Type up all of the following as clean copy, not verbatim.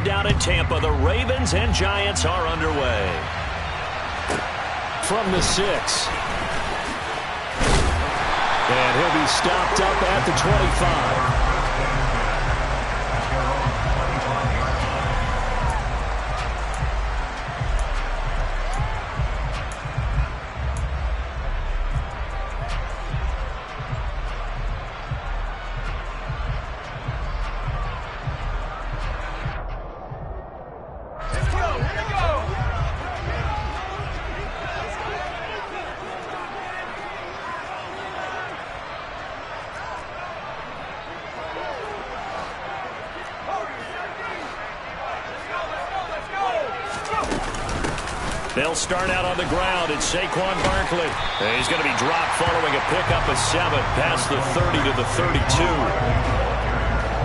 down in Tampa. The Ravens and Giants are underway. From the 6. And he'll be stopped up at the 25. They'll start out on the ground. It's Saquon Barkley. He's going to be dropped following a pickup of 7 past the 30 to the 32.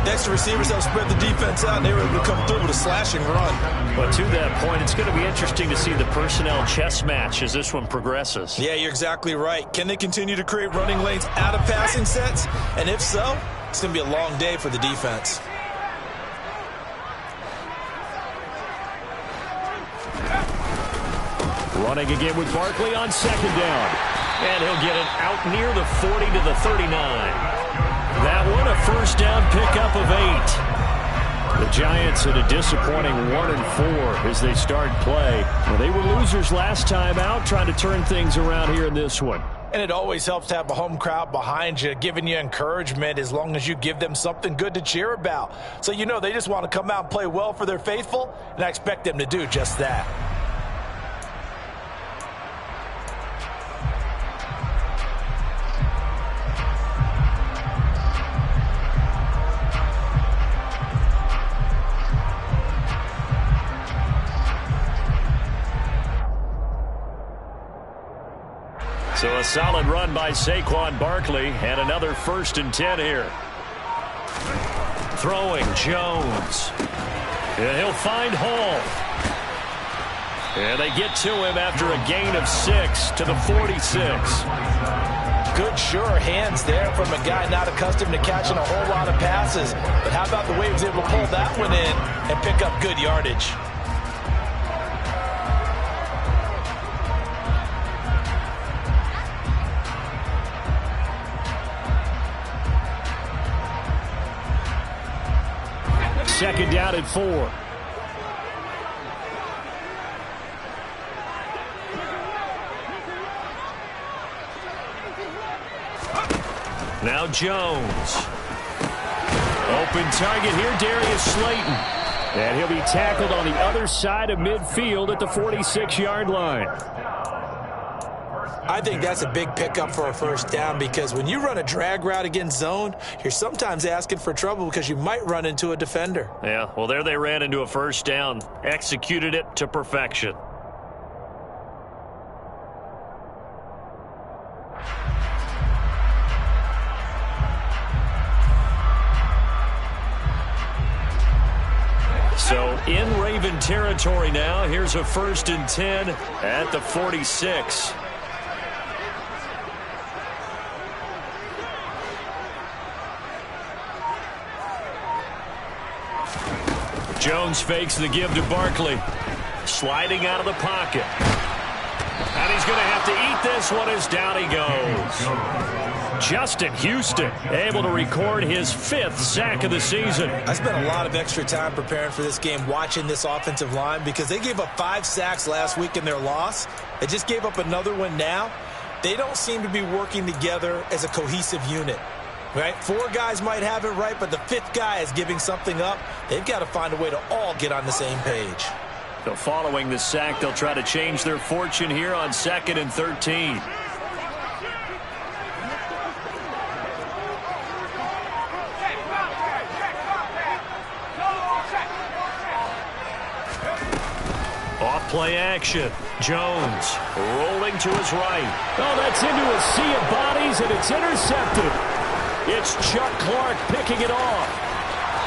Next, the receivers have spread the defense out, and they were able to come through with a slashing run. But to that point, it's going to be interesting to see the personnel chess match as this one progresses. Yeah, you're exactly right. Can they continue to create running lanes out of passing sets? And if so, it's going to be a long day for the defense. Running again with Barkley on 2nd down. And he'll get it out near the 40 to the 39. That one a first down pickup of 8. The Giants at a disappointing 1-4 as they start play. Well, they were losers last time out, trying to turn things around here in this one. And it always helps to have a home crowd behind you, giving you encouragement as long as you give them something good to cheer about. So you know they just want to come out and play well for their faithful, and I expect them to do just that. So a solid run by Saquon Barkley and another 1st and 10 here. Throwing Jones. And he'll find Hall. And they get to him after a gain of 6 to the 46. Good, sure hands there from a guy not accustomed to catching a whole lot of passes. But how about the way he was able to pull that one in and pick up good yardage? Second down at 4. Now Jones. Open target here, Darius Slayton. And he'll be tackled on the other side of midfield at the 46-yard line. I think that's a big pickup for a first down because when you run a drag route against zone, you're sometimes asking for trouble because you might run into a defender. Yeah, well, there they ran into a first down, executed it to perfection. So in Raven territory now, here's a 1st and 10 at the 46. Jones fakes the give to Barkley. Sliding out of the pocket. And he's going to have to eat this one as down he goes. Justin Houston able to record his 5th sack of the season. I spent a lot of extra time preparing for this game watching this offensive line because they gave up 5 sacks last week in their loss. They just gave up another one now. They don't seem to be working together as a cohesive unit. Right? 4 guys might have it right, but the 5th guy is giving something up. They've got to find a way to all get on the same page. So following the sack, they'll try to change their fortune here on 2nd and 13. Off play action. Jones rolling to his right. Oh, that's into a sea of bodies, and it's intercepted. It's Chuck Clark picking it off.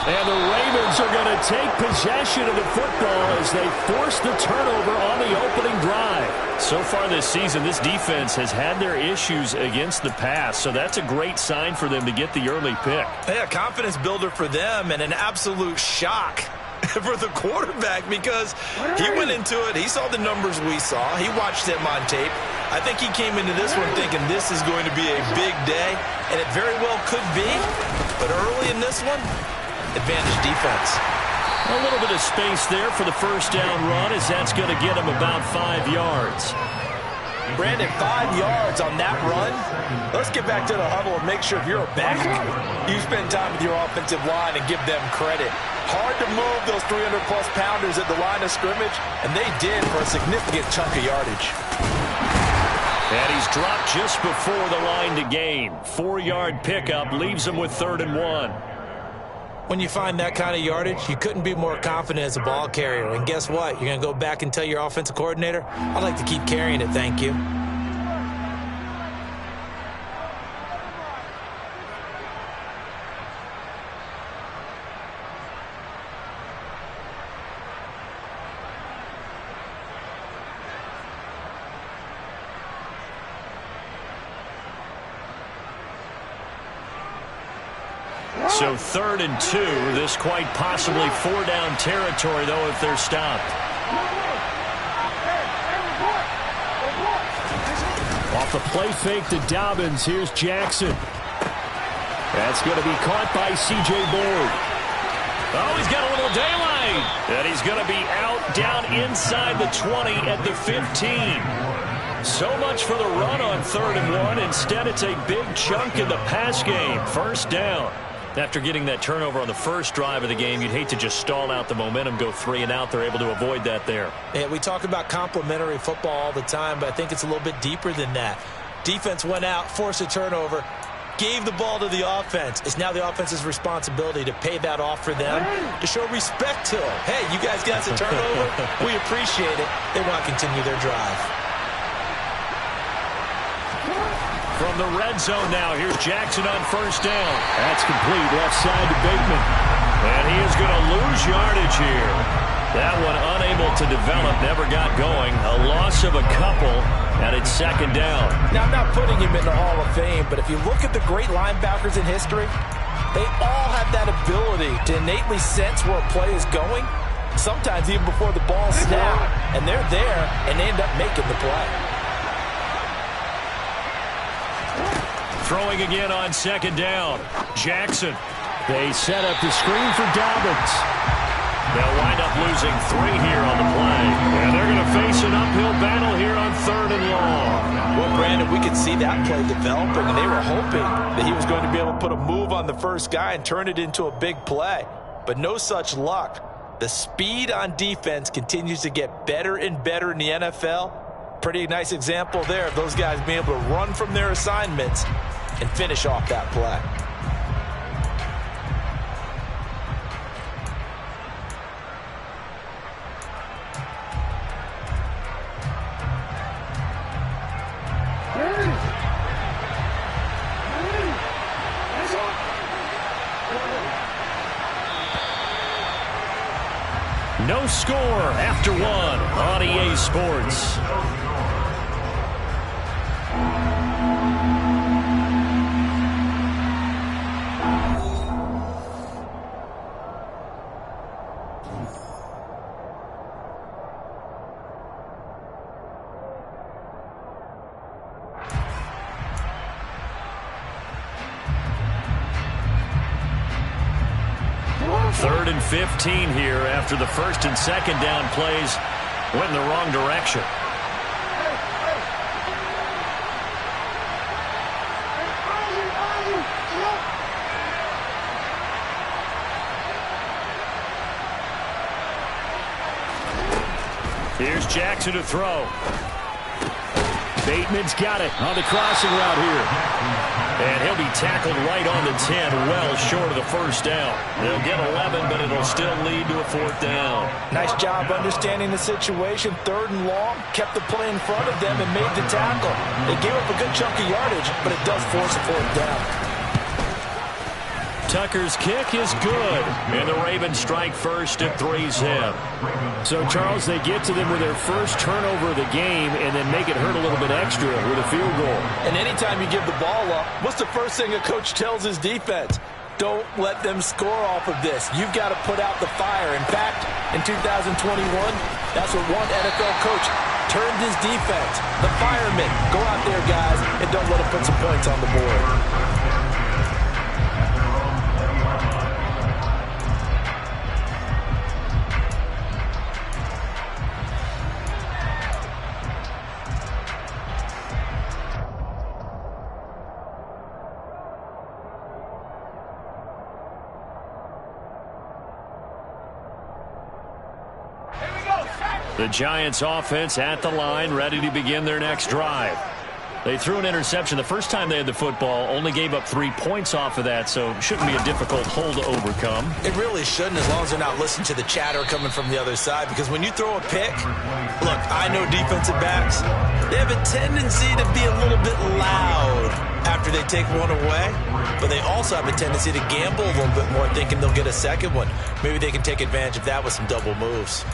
And the Ravens are going to take possession of the football as they force the turnover on the opening drive. So far this season, this defense has had their issues against the pass, so that's a great sign for them to get the early pick. Yeah, confidence builder for them and an absolute shock for the quarterback because he went into it. He saw the numbers we saw. He watched them on tape. I think he came into this one thinking this is going to be a big day, and it very well could be. But early in this one, advantage defense. A little bit of space there for the first down run as that's going to get him about 5 yards. Brandon, 5 yards on that run. Let's get back to the huddle and make sure if you're a back, you spend time with your offensive line and give them credit. Hard to move those 300-plus pounders at the line of scrimmage, and they did for a significant chunk of yardage. And he's dropped just before the line to gain. 4-yard pickup leaves him with 3rd and 1. When you find that kind of yardage, you couldn't be more confident as a ball carrier. And guess what? You're going to go back and tell your offensive coordinator, I'd like to keep carrying it, thank you. So 3rd and 2. This quite possibly 4-down territory, though, if they're stopped. Off the play fake to Dobbins. Here's Jackson. That's going to be caught by C.J. Board. Oh, he's got a little daylight. And he's going to be out down inside the 20 at the 15. So much for the run on 3rd and 1. Instead, it's a big chunk in the pass game. 1st down. After getting that turnover on the first drive of the game, you'd hate to just stall out the momentum, go 3 and out. They're able to avoid that there. Yeah, we talk about complementary football all the time, but I think it's a little bit deeper than that. Defense went out, forced a turnover, gave the ball to the offense. It's now the offense's responsibility to pay that off for them, to show respect to them. Hey, you guys got the turnover. We appreciate it. They want to continue their drive. From the red zone now, here's Jackson on 1st down. That's complete left side to Bateman. And he is going to lose yardage here. That one unable to develop, never got going. A loss of a couple, and it's 2nd down. Now, I'm not putting him in the Hall of Fame, but if you look at the great linebackers in history, they all have that ability to innately sense where a play is going, sometimes even before the ball snaps, and they're there, and they end up making the play. Throwing again on 2nd down. Jackson. They set up the screen for Dobbins. They'll wind up losing 3 here on the play. And they're going to face an uphill battle here on 3rd and long. Well, Brandon, we could see that play developing, and they were hoping that he was going to be able to put a move on the first guy and turn it into a big play. But no such luck. The speed on defense continues to get better and better in the NFL. Pretty nice example there of those guys being able to run from their assignments and finish off that play. No score after 1 on EA Sports. Third and 15 here after the 1st and 2nd down plays went in the wrong direction. Here's Jackson to throw. Bateman's got it on the crossing route here. And he'll be tackled right on the 10, well short of the 1st down. They'll get 11, but it'll still lead to a 4th down. Nice job understanding the situation. 3rd and long, kept the play in front of them and made the tackle. They gave up a good chunk of yardage, but it does force a 4th down. Tucker's kick is good, and the Ravens strike first at 3-zip. So, Charles, they get to them with their first turnover of the game and then make it hurt a little bit extra with a field goal. And anytime you give the ball up, what's the first thing a coach tells his defense? Don't let them score off of this. You've got to put out the fire. In fact, in 2021, that's what one NFL coach turned his defense. The firemen. Go out there, guys, and don't let them put some points on the board. The Giants offense at the line, ready to begin their next drive. They threw an interception the first time they had the football, only gave up 3 points off of that, so shouldn't be a difficult hole to overcome. It really shouldn't, as long as they're not listening to the chatter coming from the other side, because when you throw a pick, look, I know defensive backs, they have a tendency to be a little bit loud after they take one away, but they also have a tendency to gamble a little bit more, thinking they'll get a second one. Maybe they can take advantage of that with some double moves.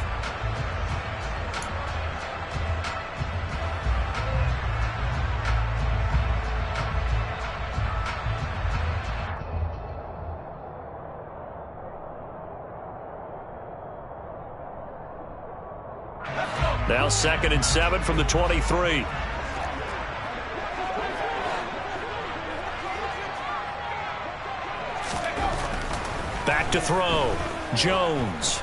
Now 2nd and 7 from the 23. Back to throw. Jones.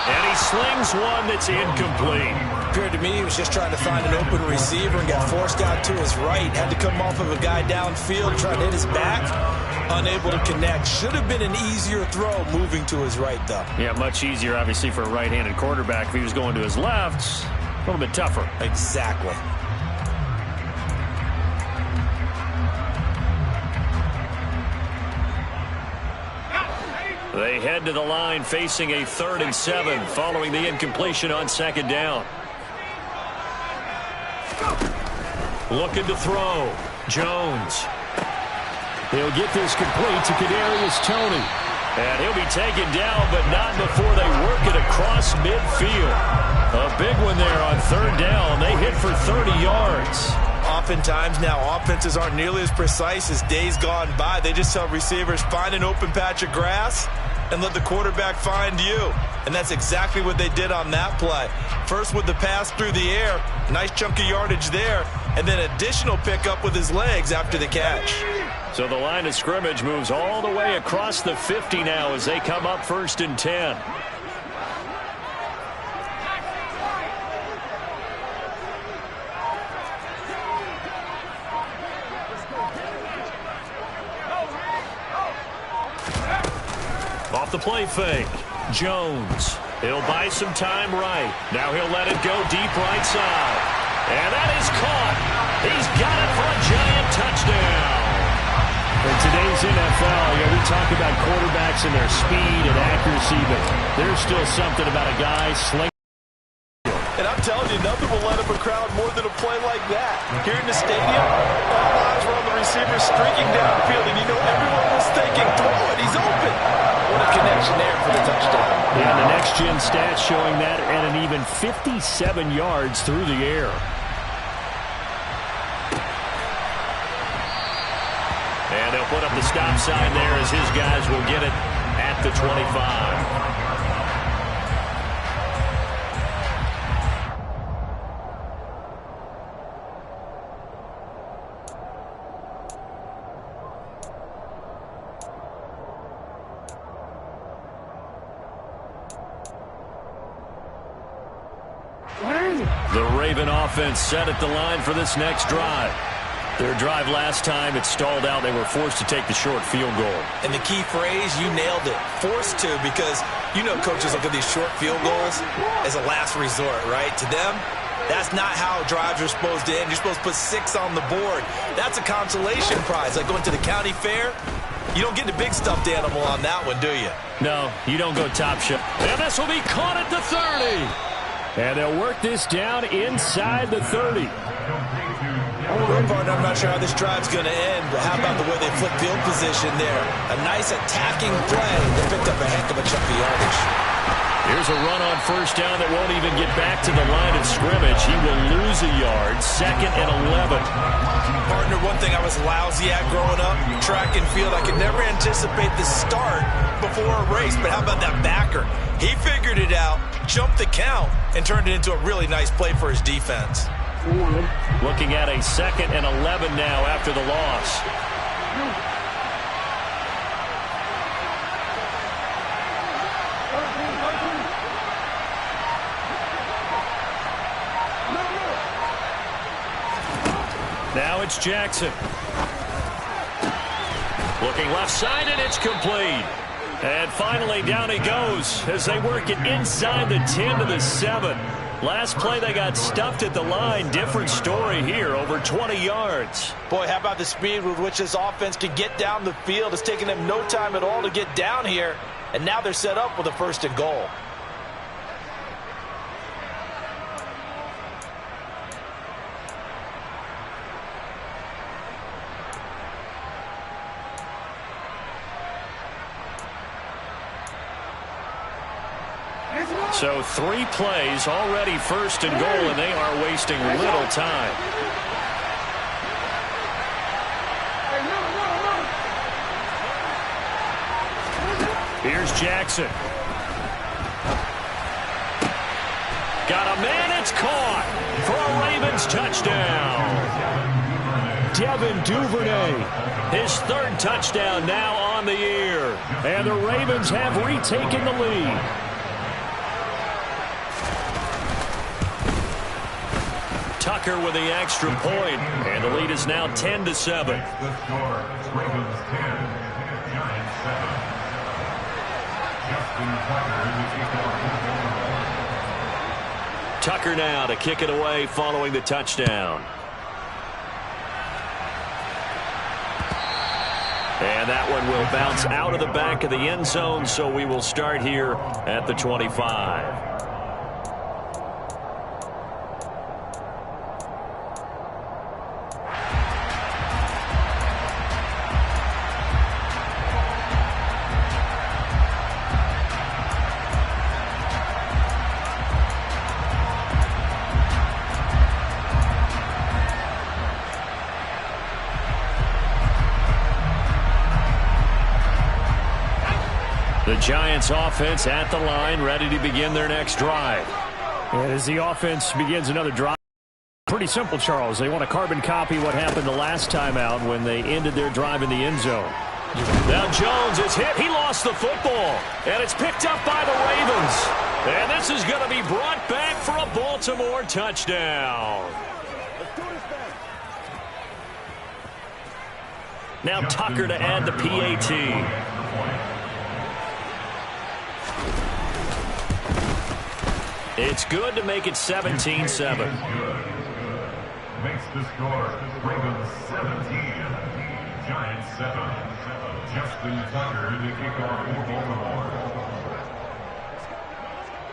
And he slings one that's incomplete. Appeared to me he was just trying to find an open receiver and got forced out to his right. Had to come off of a guy downfield trying to hit his back. Unable to connect. Should have been an easier throw moving to his right, though. Yeah, much easier, obviously, for a right-handed quarterback. If he was going to his left, a little bit tougher. Exactly. They head to the line facing a 3rd and 7 following the incompletion on 2nd down. Looking to throw. Jones. He'll get this complete to Kadarius Toney. And he'll be taken down, but not before they work it across midfield. A big one there on 3rd down. They hit for 30 yards. Oftentimes now, offenses aren't nearly as precise as days gone by. They just tell receivers, find an open patch of grass and let the quarterback find you. And that's exactly what they did on that play. First with the pass through the air, nice chunk of yardage there, and then additional pickup with his legs after the catch. So the line of scrimmage moves all the way across the 50 now as they come up 1st and 10. Off the play fake. Jones. He'll buy some time right. Now he'll let it go deep right side. And that is caught. He's got it for a Giant touchdown. In today's NFL, we talk about quarterbacks and their speed and accuracy, but there's still something about a guy slinging. And I'm telling you, nothing will let up a crowd more than a play like that. Here in the stadium, all eyes were on the receiver streaking downfield, and you know everyone was thinking, throw it, he's open. What a connection there for the touchdown. Yeah, the next-gen stats showing that at an even 57 yards through the air. And they'll put up the stop sign there as his guys will get it at the 25. The Raven offense set at the line for this next drive. Their drive last time, it stalled out. They were forced to take the short field goal. And the key phrase, you nailed it, forced to, because you know coaches look at these short field goals as a last resort, right? To them, that's not how drives are supposed to end. You're supposed to put 6 on the board. That's a consolation prize, like going to the county fair. You don't get the big stuffed animal on that one, do you? No, you don't go top shelf. And this will be caught at the 30. And they'll work this down inside the 30. I'm not sure how this drive's going to end, but how about the way they flip field position there? A nice attacking play that picked up a heck of a chunk of yardage. Here's Here's a run on first down that won't even get back to the line of scrimmage. He will lose a yard. 2nd and 11. Partner, one thing I was lousy at growing up, track and field, I could never anticipate the start before a race, but how about that backer? He figured it out, jumped the count, and turned it into a really nice play for his defense. Looking at a 2nd and 11 now after the loss. Now it's Jackson. Looking left side, and it's complete. And finally, down he goes as they work it inside the 10 to the 7. Last play, they got stuffed at the line. Different story here, over 20 yards. Boy, how about the speed with which this offense can get down the field? It's taken them no time at all to get down here, and now they're set up with a 1st and goal. So 3 plays already 1st and goal, and they are wasting little time. Here's Jackson. Got a man, it's caught for a Ravens touchdown. Devin Duvernay, his 3rd touchdown now on the year. And the Ravens have retaken the lead. Tucker with the extra point, and the lead is now 10 to 7. Tucker now to kick it away following the touchdown. And that one will bounce out of the back of the end zone, so we will start here at the 25. The Giants offense at the line, ready to begin their next drive. And as the offense begins another drive, pretty simple, Charles. They want to carbon copy what happened the last time out when they ended their drive in the end zone. Now Jones is hit. He lost the football. And it's picked up by the Ravens. And this is going to be brought back for a Baltimore touchdown. Now Tucker to add the PAT. It's good to make it 17-7. Makes the score Ravens 17, Giants 7. Justin Tucker to kick off for Baltimore.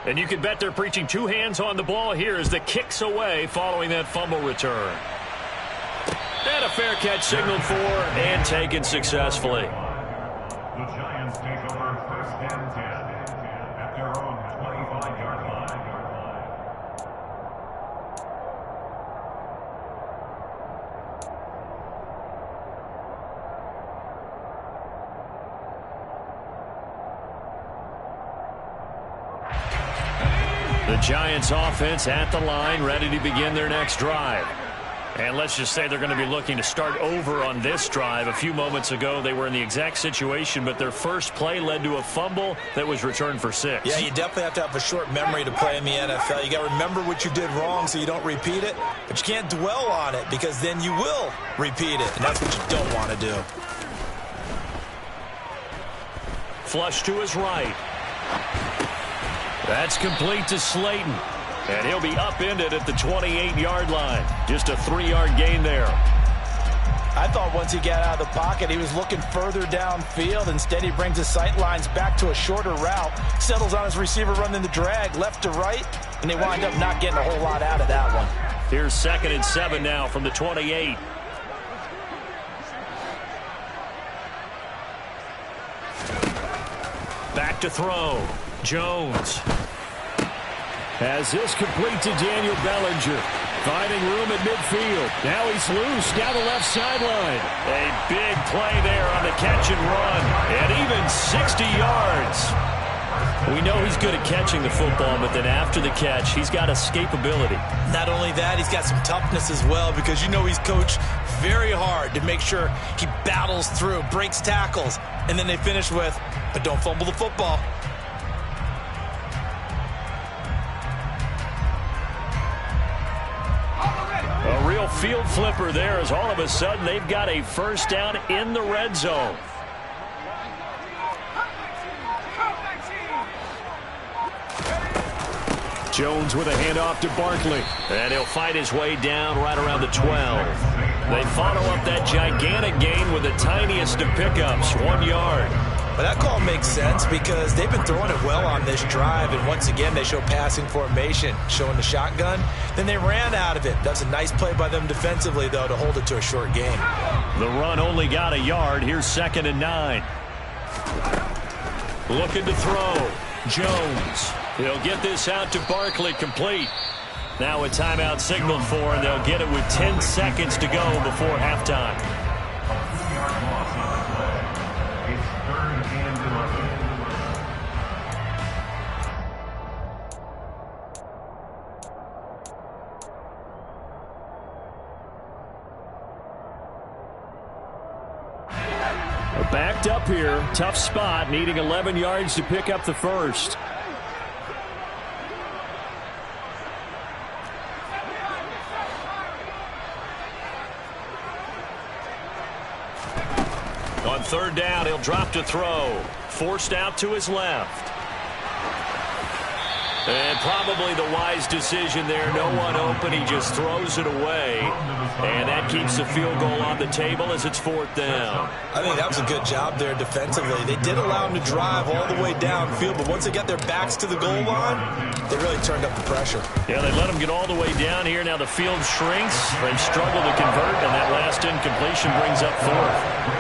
And you can bet they're preaching 2 hands on the ball here as the kicks away following that fumble return. And a fair catch signaled for and taken successfully. The Giants take over 1st and 10 at their own 25-yard line. The Giants offense at the line, ready to begin their next drive. And let's just say they're going to be looking to start over on this drive. A few moments ago, they were in the exact situation, but their first play led to a fumble that was returned for 6. Yeah, you definitely have to have a short memory to play in the NFL. You got to remember what you did wrong so you don't repeat it, but you can't dwell on it because then you will repeat it, and that's what you don't want to do. Flush to his right. That's complete to Slayton. And he'll be upended at the 28-yard line. Just a 3-yard gain there. I thought once he got out of the pocket, he was looking further downfield. Instead, he brings his sight lines back to a shorter route, settles on his receiver running the drag left to right, and they wind up not getting a whole lot out of that one. Here's 2nd and 7 now from the 28. Back to throw. Jones. As this complete to Daniel Bellinger. Finding room at midfield. Now he's loose down the left sideline. A big play there on the catch and run. And even 60 yards. We know he's good at catching the football, but then after the catch, he's got escapability. Not only that, he's got some toughness as well, because you know he's coached very hard to make sure he battles through, breaks tackles, and then they finish with, but don't fumble the football. A real field flipper there, as all of a sudden they've got a first down in the red zone. Jones with a handoff to Barkley. And he'll fight his way down right around the 12. They follow up that gigantic gain with the tiniest of pickups, 1 yard. But that call makes sense because they've been throwing it well on this drive, and once again they show passing formation, showing the shotgun. Then they ran out of it. That's a nice play by them defensively, though, to hold it to a short gain. The run only got a yard. Here's 2nd and 9. Looking to throw. Jones. He'll get this out to Barkley, complete. Now a timeout signaled for, and they'll get it with 10 seconds to go before halftime. Backed up here. Tough spot, needing 11 yards to pick up the first. On 3rd down, he'll drop to throw. Forced out to his left. And probably the wise decision there. No one open. He just throws it away. And that keeps the field goal on the table as it's 4th down. I think that was a good job there defensively. They did allow him to drive all the way downfield, but once they got their backs to the goal line, they really turned up the pressure. Yeah, they let him get all the way down here. Now the field shrinks. They struggle to convert, and that last incompletion brings up 4th.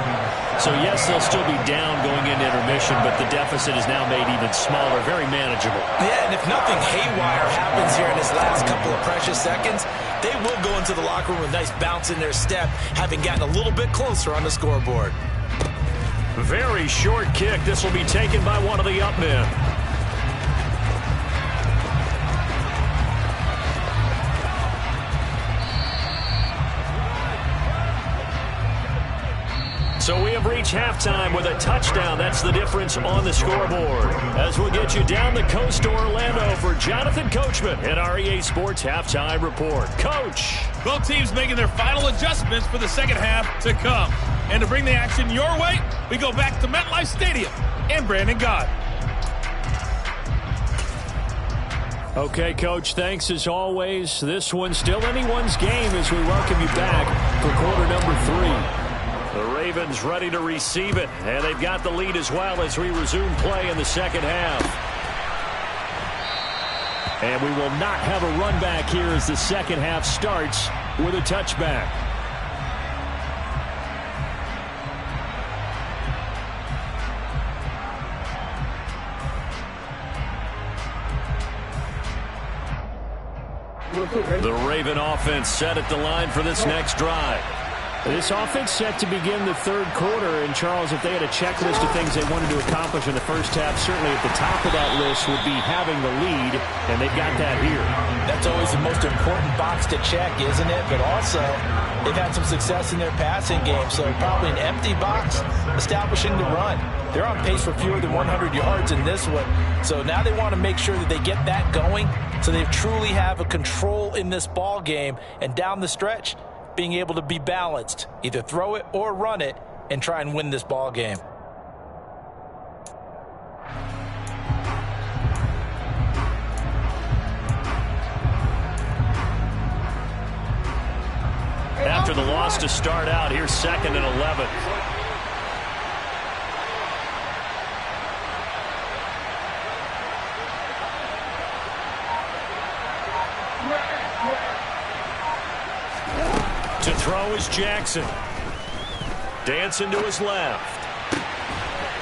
So, yes, they'll still be down going into intermission, but the deficit is now made even smaller, very manageable. Yeah, and if nothing haywire happens here in his last couple of precious seconds, they will go into the locker room with a nice bounce in their step, having gotten a little bit closer on the scoreboard. Very short kick. This will be taken by one of the up men. So we have reached halftime with a touchdown. That's the difference on the scoreboard. As we'll get you down the coast to Orlando for Jonathan Coachman at our EA Sports Halftime Report. Coach. Both teams making their final adjustments for the second half to come. And to bring the action your way, we go back to MetLife Stadium and Brandon Gott. Okay, Coach, thanks as always. This one's still anyone's game as we welcome you back for quarter number 3. The Ravens ready to receive it, and they've got the lead as well as we resume play in the second half. And we will not have a run back here as the second half starts with a touchback. The Raven offense set at the line for this next drive. This offense set to begin the 3rd quarter, and Charles, if they had a checklist of things they wanted to accomplish in the first half, certainly at the top of that list would be having the lead, and they've got that here. That's always the most important box to check, isn't it? But also, they've had some success in their passing game, so probably an empty box establishing the run. They're on pace for fewer than 100 yards in this one, so now they want to make sure that they get that going so they truly have a control in this ball game, and down the stretch, being able to be balanced, either throw it or run it, and try and win this ball game. After the loss to start out, here's 2nd and 11. To throw is Jackson. Dancing to his left.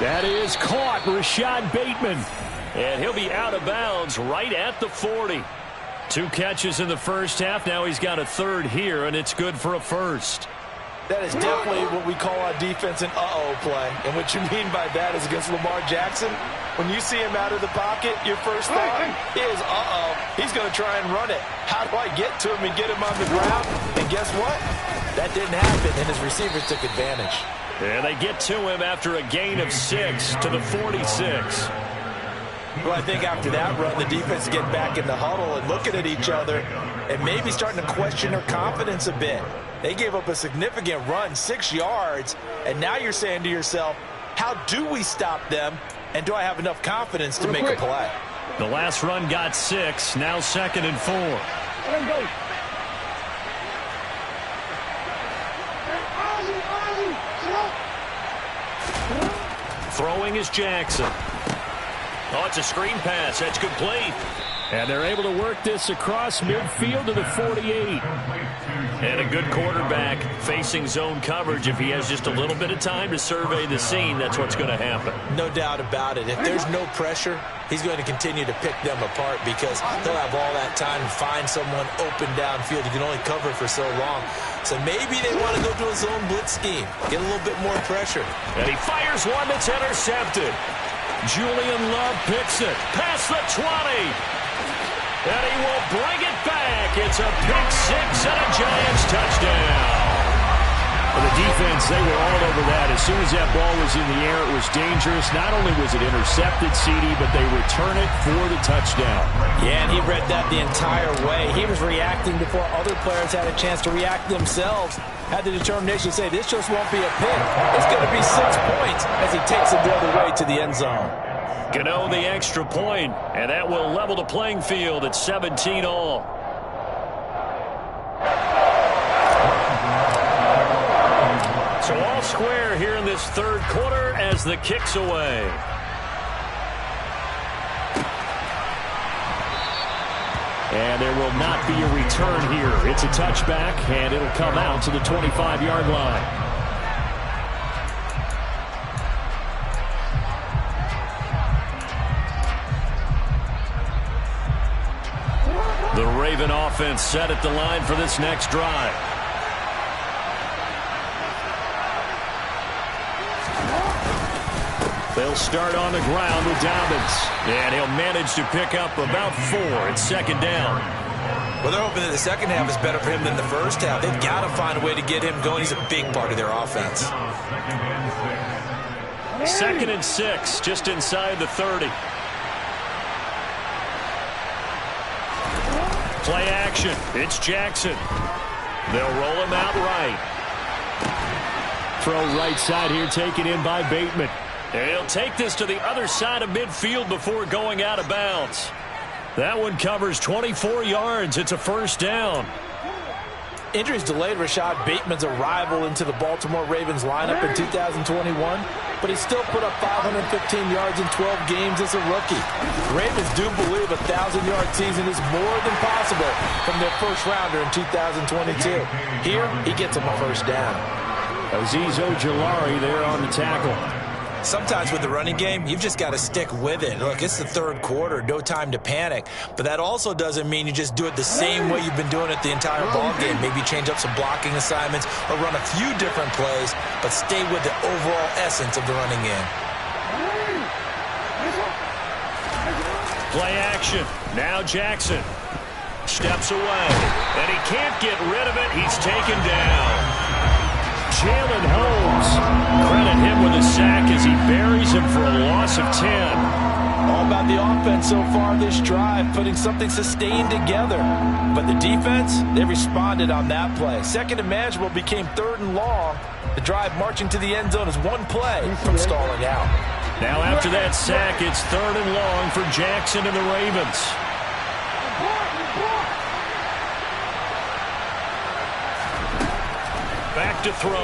That is caught. Rashad Bateman. And he'll be out of bounds right at the 40. 2 catches in the first half. Now he's got a third here, and it's good for a first. That is definitely what we call on defense an uh-oh play. And what you mean by that is against Lamar Jackson, when you see him out of the pocket, your first thought is, uh-oh, he's going to try and run it. How do I get to him and get him on the ground? And guess what? That didn't happen, and his receivers took advantage. And they get to him after a gain of 6 to the 46. Well, I think after that run, the defense is getting back in the huddle and looking at each other and maybe starting to question their confidence a bit. They gave up a significant run, 6 yards, and now you're saying to yourself, how do we stop them, and do I have enough confidence to make a play? The last run got 6, now 2nd and 4. Throwing is Jackson. Oh, it's a screen pass. That's complete. And they're able to work this across midfield to the 48. And a good quarterback facing zone coverage. If he has just a little bit of time to survey the scene, that's what's going to happen. No doubt about it. If there's no pressure, he's going to continue to pick them apart because they'll have all that time to find someone open downfield. You can only cover for so long. So maybe they want to go to a zone blitz scheme, get a little bit more pressure. And he fires one that's intercepted. Julian Love picks it past the 20. And he will bring it back. It's a pick 6 and a Giants touchdown. For the defense, they were all over that. As soon as that ball was in the air, it was dangerous. Not only was it intercepted, CD, but they return it for the touchdown. Yeah, and he read that the entire way. He was reacting before other players had a chance to react themselves. Had the determination to say, this just won't be a pick. It's going to be 6 points as he takes it the other way to the end zone. Gano the extra point, and that will level the playing field at 17 all. So all square here in this third quarter as the kick's away. And there will not be a return here. It's a touchback, and it'll come out to the 25-yard line. The Raven offense set at the line for this next drive. They'll start on the ground with Dobbins. And he'll manage to pick up about 4 at 2nd down. Well, they're hoping that the second half is better for him than the first half. They've got to find a way to get him going. He's a big part of their offense. 2nd and 6, just inside the 30. Play action. It's Jackson. They'll roll him out right. Throw right side here, taken in by Bateman. And he'll take this to the other side of midfield before going out of bounds. That one covers 24 yards. It's a first down. Injuries delayed Rashad Bateman's arrival into the Baltimore Ravens lineup in 2021, but he still put up 515 yards in 12 games as a rookie. The Ravens do believe a 1,000-yard season is more than possible from their first rounder in 2022. Here, he gets him a first down. Azeez Ojulari there on the tackle. Sometimes with the running game, you've just got to stick with it. Look, it's the third quarter, no time to panic. But that also doesn't mean you just do it the same way you've been doing it the entire ball game. Maybe change up some blocking assignments or run a few different plays, but stay with the overall essence of the running game. Play action. Now Jackson steps away, and he can't get rid of it. He's taken down. Jalen Holmes, credit him with a sack as he buries him for a loss of 10. All about the offense so far this drive, putting something sustained together. But the defense, they responded on that play. 2nd and manageable became 3rd and long. The drive marching to the end zone is one play from stalling out. Now after that sack, it's 3rd and long for Jackson and the Ravens. Back to throw.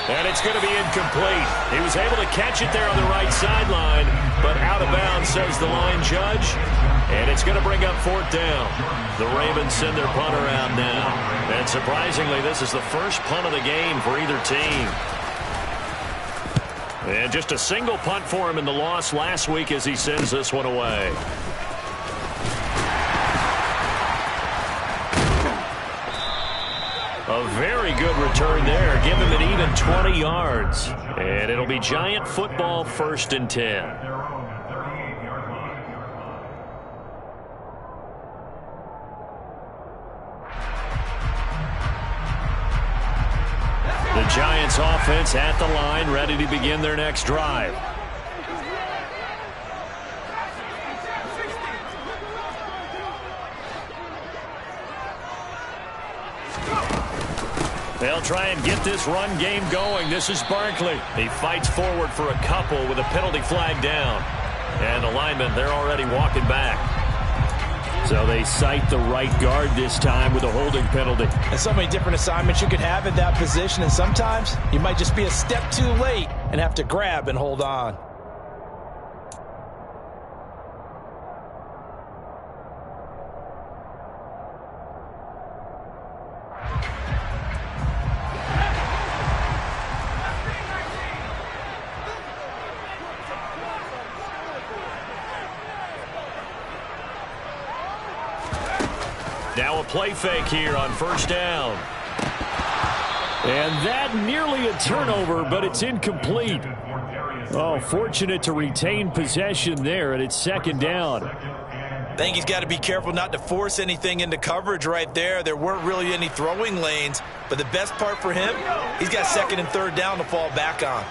And it's going to be incomplete. He was able to catch it there on the right sideline, but out of bounds, says the line judge. And it's going to bring up 4th down. The Ravens send their punter out now. And surprisingly, this is the first punt of the game for either team. And just a single punt for him in the loss last week as he sends this one away. A very good return there. Give him an even 20 yards. And it'll be Giant football, 1st and 10. The Giants offense at the line, ready to begin their next drive. They'll try and get this run game going. This is Barkley. He fights forward for a couple with a penalty flag down. And the linemen, they're already walking back. So they cite the right guard this time with a holding penalty. And so many different assignments you could have at that position, and sometimes you might just be a step too late and have to grab and hold on. Now a play fake here on 1st down. And that nearly a turnover, but it's incomplete. Oh, fortunate to retain possession there, and it's 2nd down. I think he's got to be careful not to force anything into coverage right there. There weren't really any throwing lanes, but the best part for him, he's got 2nd and 3rd down to fall back on.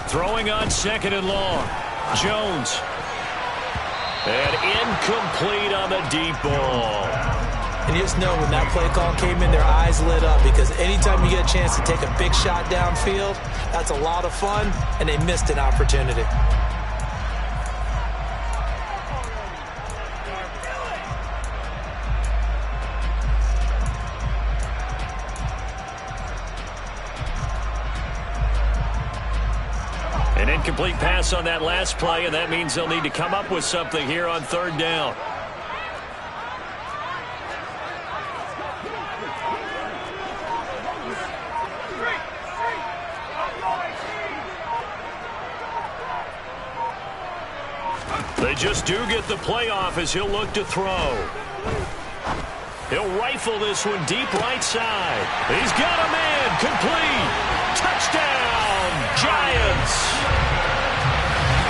Throwing on 2nd and long. Jones. And incomplete on the deep ball. And you just know when that play call came in, their eyes lit up, because anytime you get a chance to take a big shot downfield, that's a lot of fun, and they missed an opportunity. An incomplete pass on that last play, and that means they'll need to come up with something here on 3rd down. They just do get the play off as he'll look to throw. He'll rifle this one deep right side. He's got a man. Complete. Touchdown, Giants.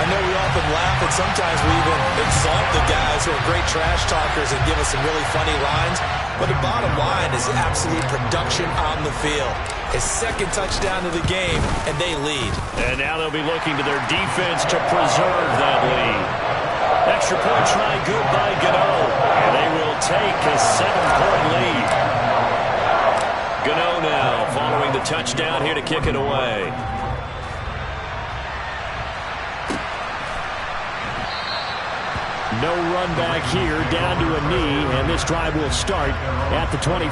I know we often laugh, and sometimes we even insult the guys who are great trash talkers and give us some really funny lines. But the bottom line is absolute production on the field. His 2nd touchdown of the game, and they lead. And now they'll be looking to their defense to preserve that lead. Extra point try good by Gano. And they will take a 7-point lead. Gano now following the touchdown here to kick it away. No run back here, down to a knee, and this drive will start at the 25.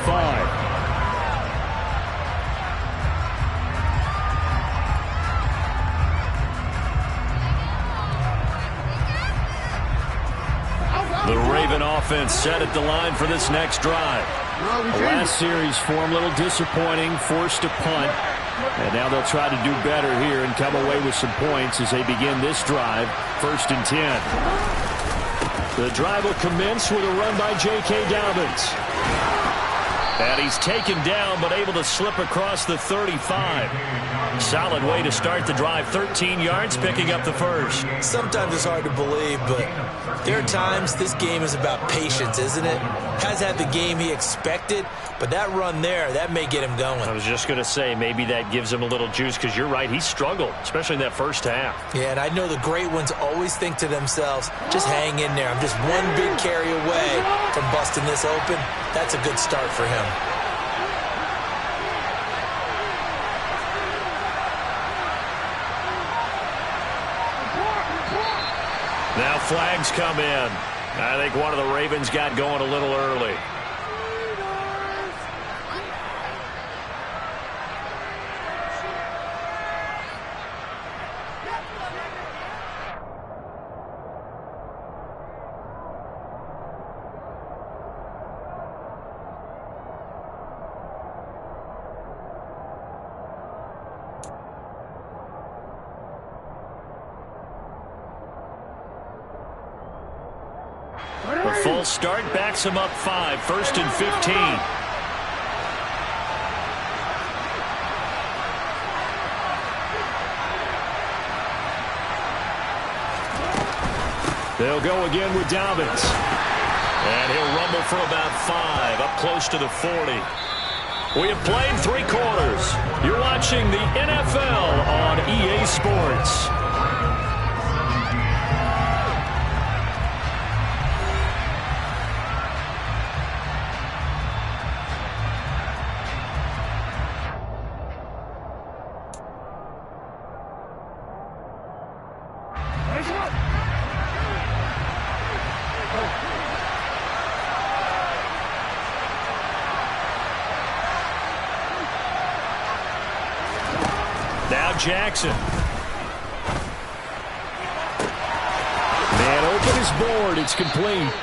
The Raven offense set at the line for this next drive. The last series for them, a little disappointing, forced a punt. And now they'll try to do better here and come away with some points as they begin this drive, 1st and 10. The drive will commence with a run by J.K. Dobbins. And he's taken down, but able to slip across the 35. Solid way to start the drive. 13 yards, picking up the 1st. Sometimes it's hard to believe, but there are times this game is about patience, isn't it? Has had the game he expected, but that run there, that may get him going. I was just going to say, maybe that gives him a little juice, because you're right, he struggled, especially in that 1st half. Yeah, and I know the great ones always think to themselves, just hang in there. I'm just one big carry away from busting this open. That's a good start for him. Now flags come in. I think one of the Ravens got going a little early. false start backs him up 5, 1st and 15. They'll go again with Dobbins. And he'll rumble for about 5, up close to the 40. We have played 3 quarters. You're watching the NFL on EA Sports. Now Jackson. Man open his board. It's complete.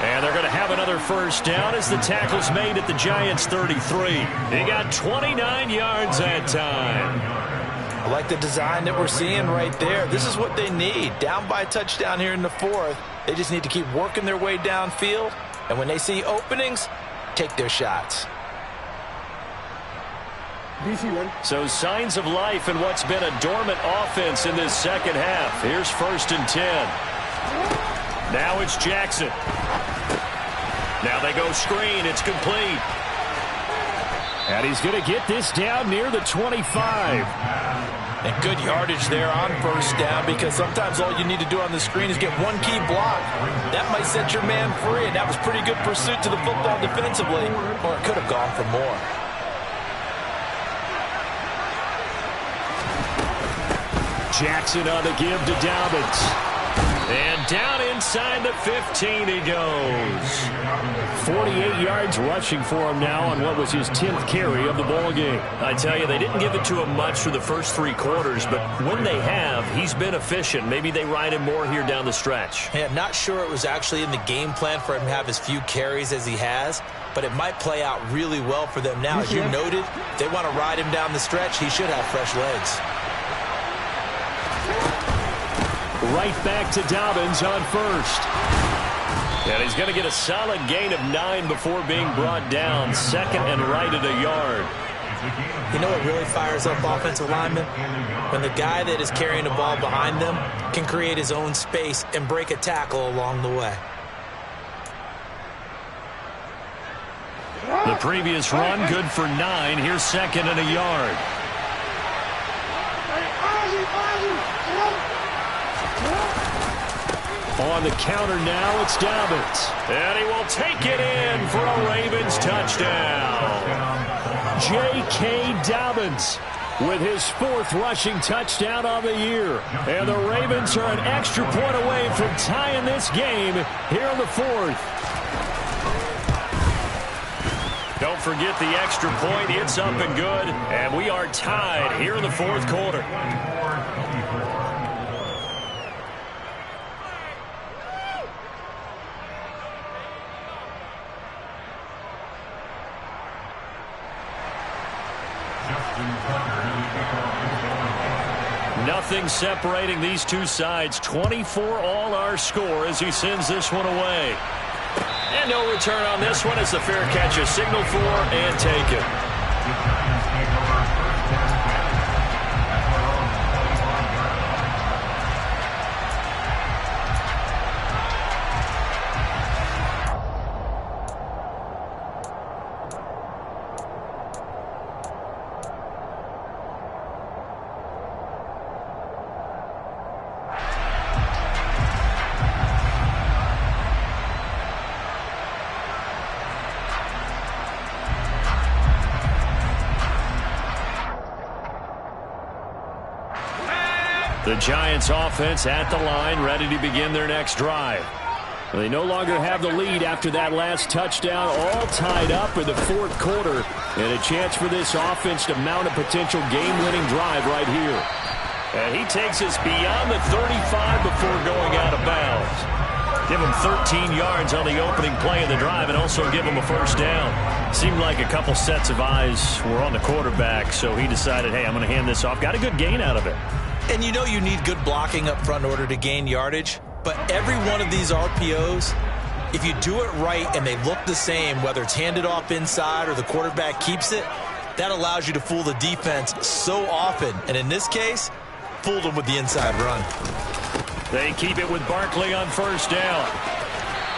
And they're going to have another first down as the tackle's made at the Giants' 33. They got 29 yards that time. I like the design that we're seeing right there. This is what they need. Down by a touchdown here in the 4th. They just need to keep working their way downfield. And when they see openings, take their shots. So signs of life in what's been a dormant offense in this second half. Here's 1st and 10. Now it's Jackson. Now they go screen. It's complete. And he's going to get this down near the 25. And good yardage there on 1st down, because sometimes all you need to do on the screen is get one key block. That might set your man free, and that was pretty good pursuit to the football defensively, or it could have gone for more. Jackson on the give to Dobbins. And down inside the 15 he goes. 48 yards rushing for him now on what was his 10th carry of the ball game. I tell you, they didn't give it to him much for the first 3 quarters, but when they have, he's been efficient. Maybe they ride him more here down the stretch. Yeah, not sure it was actually in the game plan for him to have as few carries as he has, but it might play out really well for them now. As you noted, if they want to ride him down the stretch, he should have fresh legs. Right back to Dobbins on 1st. And he's going to get a solid gain of 9 before being brought down. 2nd and right at a yard. You know what really fires up offensive linemen? When the guy that is carrying the ball behind them can create his own space and break a tackle along the way. The previous run good for 9. Here's 2nd and a yard. On the counter now, it's Dobbins. And he will take it in for a Ravens touchdown. J.K. Dobbins with his 4th rushing touchdown on the year. And the Ravens are an extra point away from tying this game here in the 4th. Don't forget the extra point. It's up and good. And we are tied here in the 4th quarter. Nothing separating these two sides. 24 all our score as he sends this one away. And no return on this one as the fair catch is signaled for and taken. The Giants offense at the line, ready to begin their next drive. They no longer have the lead after that last touchdown, all tied up in the 4th quarter, and a chance for this offense to mount a potential game-winning drive right here. And he takes us beyond the 35 before going out of bounds. Give him 13 yards on the opening play of the drive and also give him a first down. Seemed like a couple sets of eyes were on the quarterback, so he decided, hey, I'm going to hand this off. Got a good gain out of it. And you know you need good blocking up front in order to gain yardage, but every one of these RPOs if you do it right and they look the same, whether it's handed off inside or the quarterback keeps it, that allows you to fool the defense so often. And in this case, fooled them with the inside run. They keep it with Barkley on first down.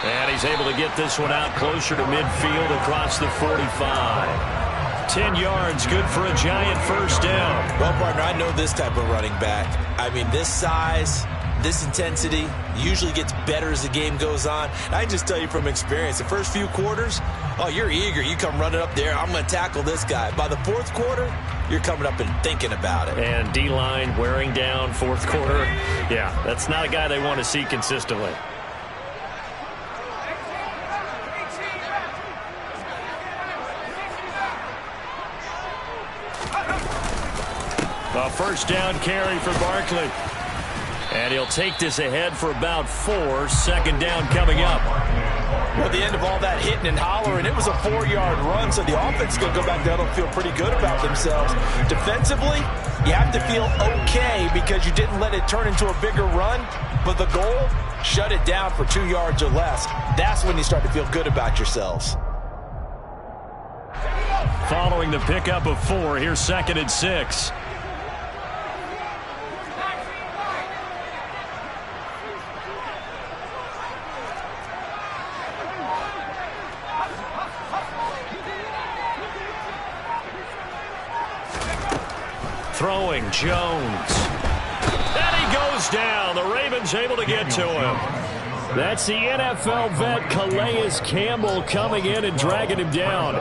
And he's able to get this one out closer to midfield across the 45. 10 yards, good for a Giant first down. Well, partner, I know this type of running back. I mean, this size, this intensity usually gets better as the game goes on. I can just tell you from experience, the first few quarters, oh, you're eager. You come running up there, I'm going to tackle this guy. By the fourth quarter, you're coming up and thinking about it. And D-line wearing down fourth quarter. Yeah, that's not a guy they want to see consistently. A first down carry for Barkley. And he'll take this ahead for about 4. Second down coming up. Well, at the end of all that hitting and hollering, it was a 4-yard run, so the offense is going to go back down and feel pretty good about themselves. Defensively, you have to feel okay because you didn't let it turn into a bigger run, but the goal, shut it down for 2 yards or less. That's when you start to feel good about yourselves. Following the pickup of 4, here's 2nd and 6. Throwing Jones. And he goes down. The Ravens able to get to him. That's the NFL vet Calais Campbell coming in and dragging him down.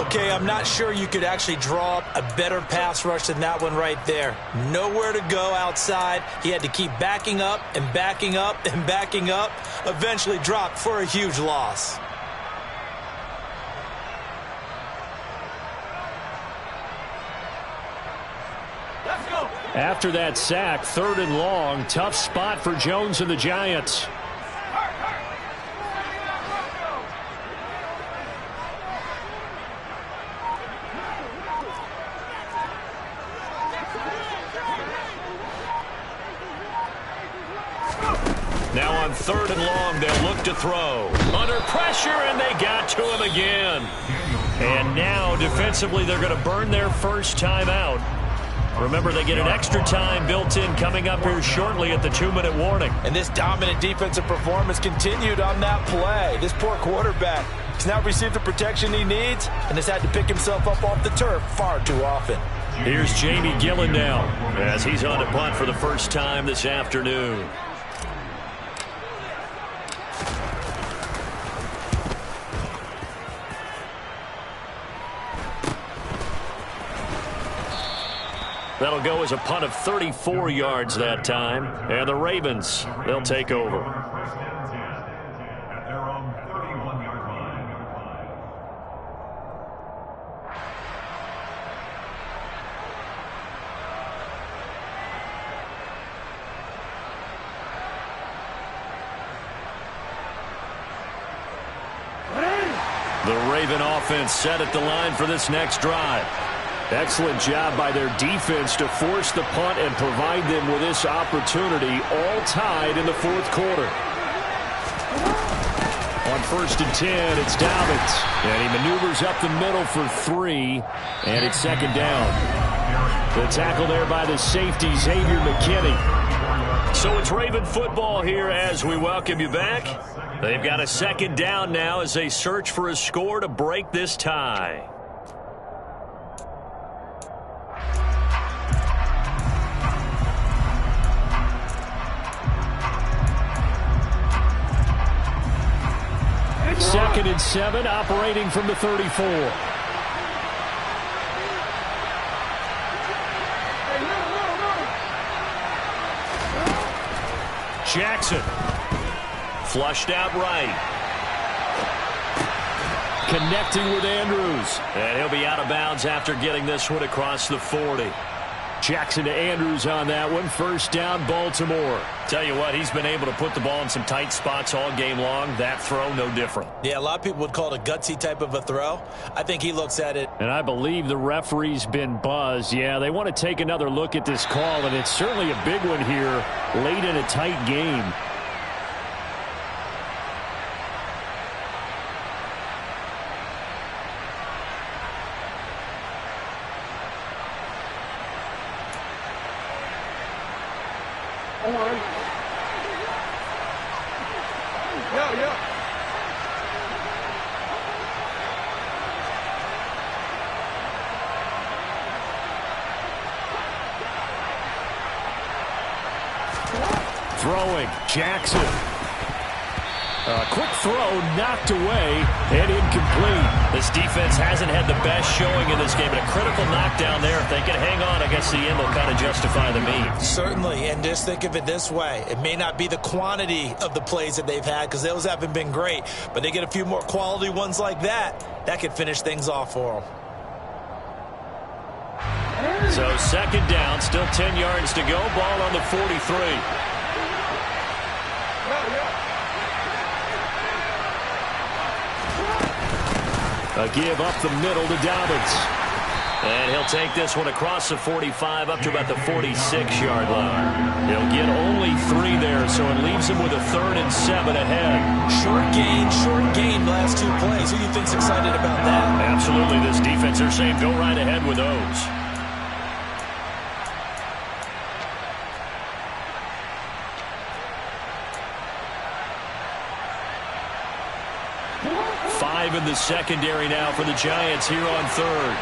Okay, I'm not sure you could actually draw up a better pass rush than that one right there. Nowhere to go outside. He had to keep backing up and backing up and backing up. Eventually dropped for a huge loss. After that sack, 3rd and long. Tough spot for Jones and the Giants. Now on 3rd and long, they'll look to throw. Under pressure, and they got to him again. And now, defensively, they're going to burn their first time out. Remember, they get an extra time built in coming up here shortly at the 2-minute warning. And this dominant defensive performance continued on that play. This poor quarterback has now received the protection he needs and has had to pick himself up off the turf far too often. Here's Jamie Gillen now as he's on to punt for the first time this afternoon. That'll go as a punt of 34 yards that time. And the Ravens, they'll take over. At their own 31-yard line. The Raven offense set at the line for this next drive. Excellent job by their defense to force the punt and provide them with this opportunity, all tied in the 4th quarter. On 1st and 10, it's Dobbins. And he maneuvers up the middle for 3, and it's 2nd down. The tackle there by the safety, Xavier McKinney. So it's Raven football here as we welcome you back. They've got a 2nd down now as they search for a score to break this tie. Second and 7, operating from the 34. Jackson. Flushed out right. Connecting with Andrews. And he'll be out of bounds after getting this one across the 40. Jackson to Andrews on that one. First down, Baltimore. Tell you what, he's been able to put the ball in some tight spots all game long. That throw, no different. Yeah, a lot of people would call it a gutsy type of a throw. I think he looks at it. And I believe the referee's been buzzed. Yeah, they want to take another look at this call, and it's certainly a big one here late in a tight game. Throwing, Jackson. A quick throw knocked away and incomplete. This defense hasn't had the best showing in this game, but a critical knockdown there. If they can hang on, I guess the end will kind of justify the means. Certainly, and just think of it this way. It may not be the quantity of the plays that they've had because those haven't been great, but they get a few more quality ones like that. That could finish things off for them. So second down, still 10 yards to go. Ball on the 43. A give up the middle to Dobbins. And he'll take this one across the 45 up to about the 46-yard line. He'll get only 3 there, so it leaves him with a 3rd and 7 ahead. Short gain last 2 plays. Who do you think's excited about that? Absolutely. This defense, they're saying go right ahead with those. In the secondary now for the Giants here on 3rd.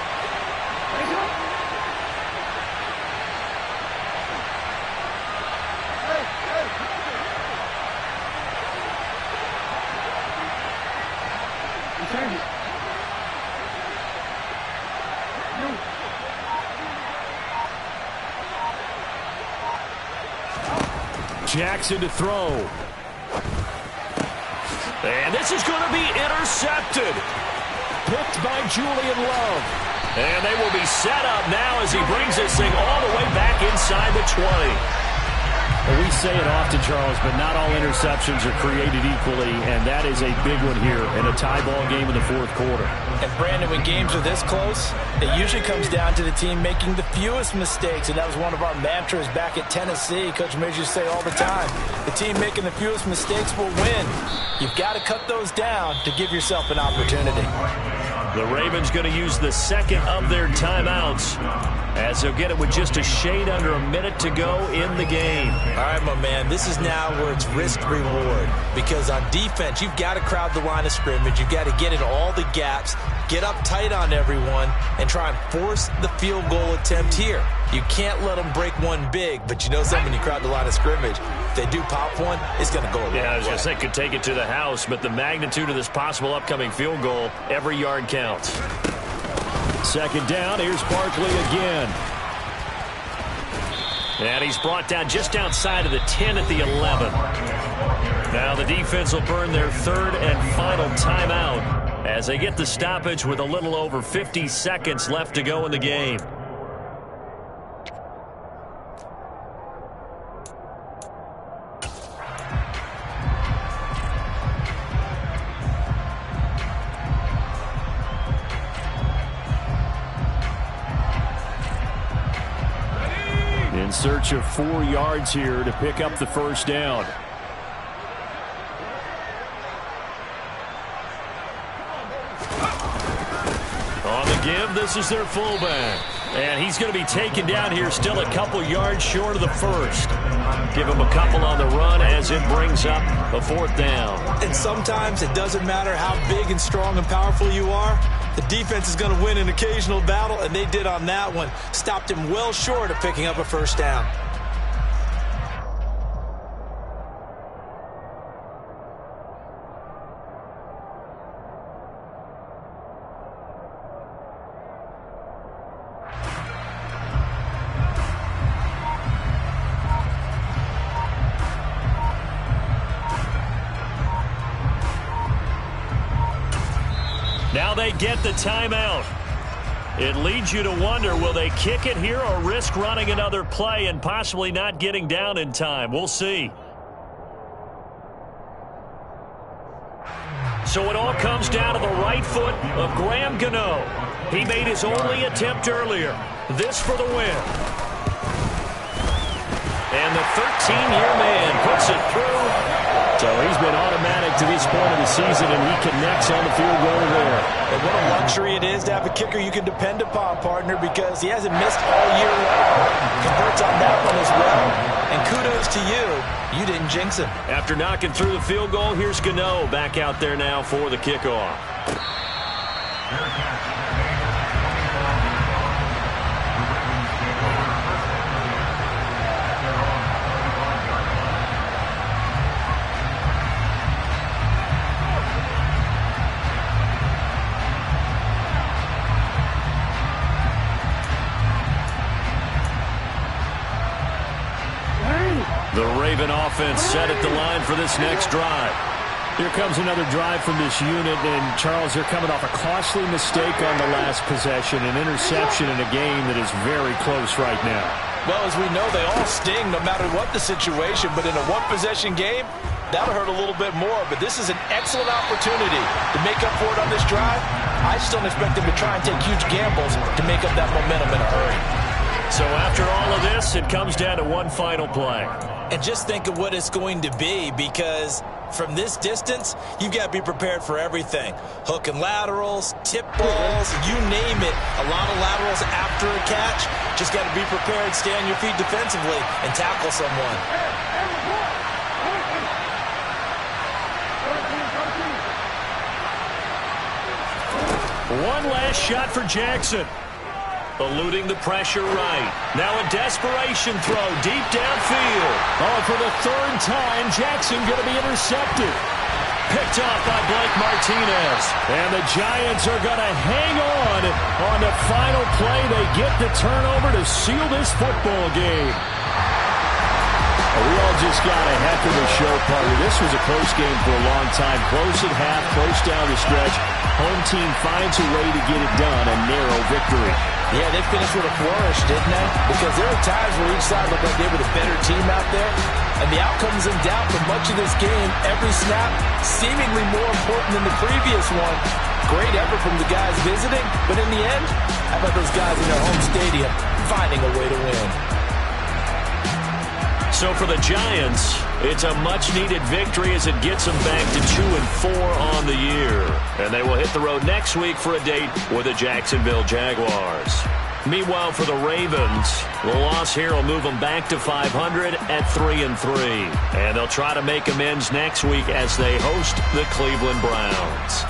Jackson to throw. And this is going to be intercepted. Picked by Julian Love. And they will be set up now as he brings this thing all the way back inside the 20. Well, we say it often, Charles, but not all interceptions are created equally, and that is a big one here in a tie ball game in the 4th quarter. And, Brandon, when games are this close, it usually comes down to the team making the fewest mistakes, and that was one of our mantras back at Tennessee. Coach Mears used to say all the time, the team making the fewest mistakes will win. You've got to cut those down to give yourself an opportunity. The Ravens going to use the second of their timeouts as they'll get it with just a shade under a minute to go in the game. All right, my man, this is now where it's risk-reward because on defense, you've got to crowd the line of scrimmage. You've got to get in all the gaps, get up tight on everyone, and try and force the field goal attempt here. You can't let them break one big, but you know something, when you crowd the line of scrimmage, if they do pop one, it's going to go a long way. Yeah, I was going to say could take it to the house, but the magnitude of this possible upcoming field goal, every yard counts. Second down, here's Barkley again. And he's brought down just outside of the 10 at the 11. Now the defense will burn their 3rd and final timeout as they get the stoppage with a little over 50 seconds left to go in the game. In search of 4 yards here to pick up the first down. On the give, this is their fullback. And he's going to be taken down here still a couple yards short of the first. Give him a couple on the run as it brings up a 4th down. And sometimes it doesn't matter how big and strong and powerful you are. The defense is going to win an occasional battle, and they did on that one. Stopped him well short of picking up a first down. Now they get the timeout. It leads you to wonder, will they kick it here or risk running another play and possibly not getting down in time? We'll see. So it all comes down to the right foot of Graham Gano. He made his only attempt earlier. This for the win. And the 13-year man puts it through. So he's been automatic to this point of the season, and he connects on the field goal there. And what a luxury it is to have a kicker you can depend upon, partner, because he hasn't missed all year long. Converts on that one as well. And kudos to you, you didn't jinx him. After knocking through the field goal, here's Gano back out there now for the kickoff. The Raven offense set at the line for this next drive. Here comes another drive from this unit, and Charles, they're coming off a costly mistake on the last possession, an interception in a game that is very close right now. Well, as we know, they all sting no matter what the situation, but in a one-possession game, that'll hurt a little bit more. But this is an excellent opportunity to make up for it on this drive. I just don't expect them to try and take huge gambles to make up that momentum in a hurry. So after all of this, it comes down to one final play. And just think of what it's going to be, because from this distance, you've got to be prepared for everything. Hook and laterals, tip balls, you name it. A lot of laterals after a catch. Just got to be prepared, stay on your feet defensively, and tackle someone. One last shot for Jackson. Eluding the pressure right. Now a desperation throw deep downfield. Oh, for the third time, Jackson going to be intercepted. Picked off by Blake Martinez. And the Giants are going to hang on the final play. They get the turnover to seal this football game. We all just got a heck of a show, partner. This was a close game for a long time. Close at half, close down the stretch. Home team finds a way to get it done, a narrow victory. Yeah, they finished with a flourish, didn't they? Because there were times where each side looked like they were the better team out there. And the outcome's in doubt for much of this game. Every snap seemingly more important than the previous one. Great effort from the guys visiting. But in the end, how about those guys in their home stadium finding a way to win? So for the Giants, it's a much-needed victory as it gets them back to 2-4 on the year. And they will hit the road next week for a date with the Jacksonville Jaguars. Meanwhile, for the Ravens, the loss here will move them back to 500 at 3-3. And they'll try to make amends next week as they host the Cleveland Browns.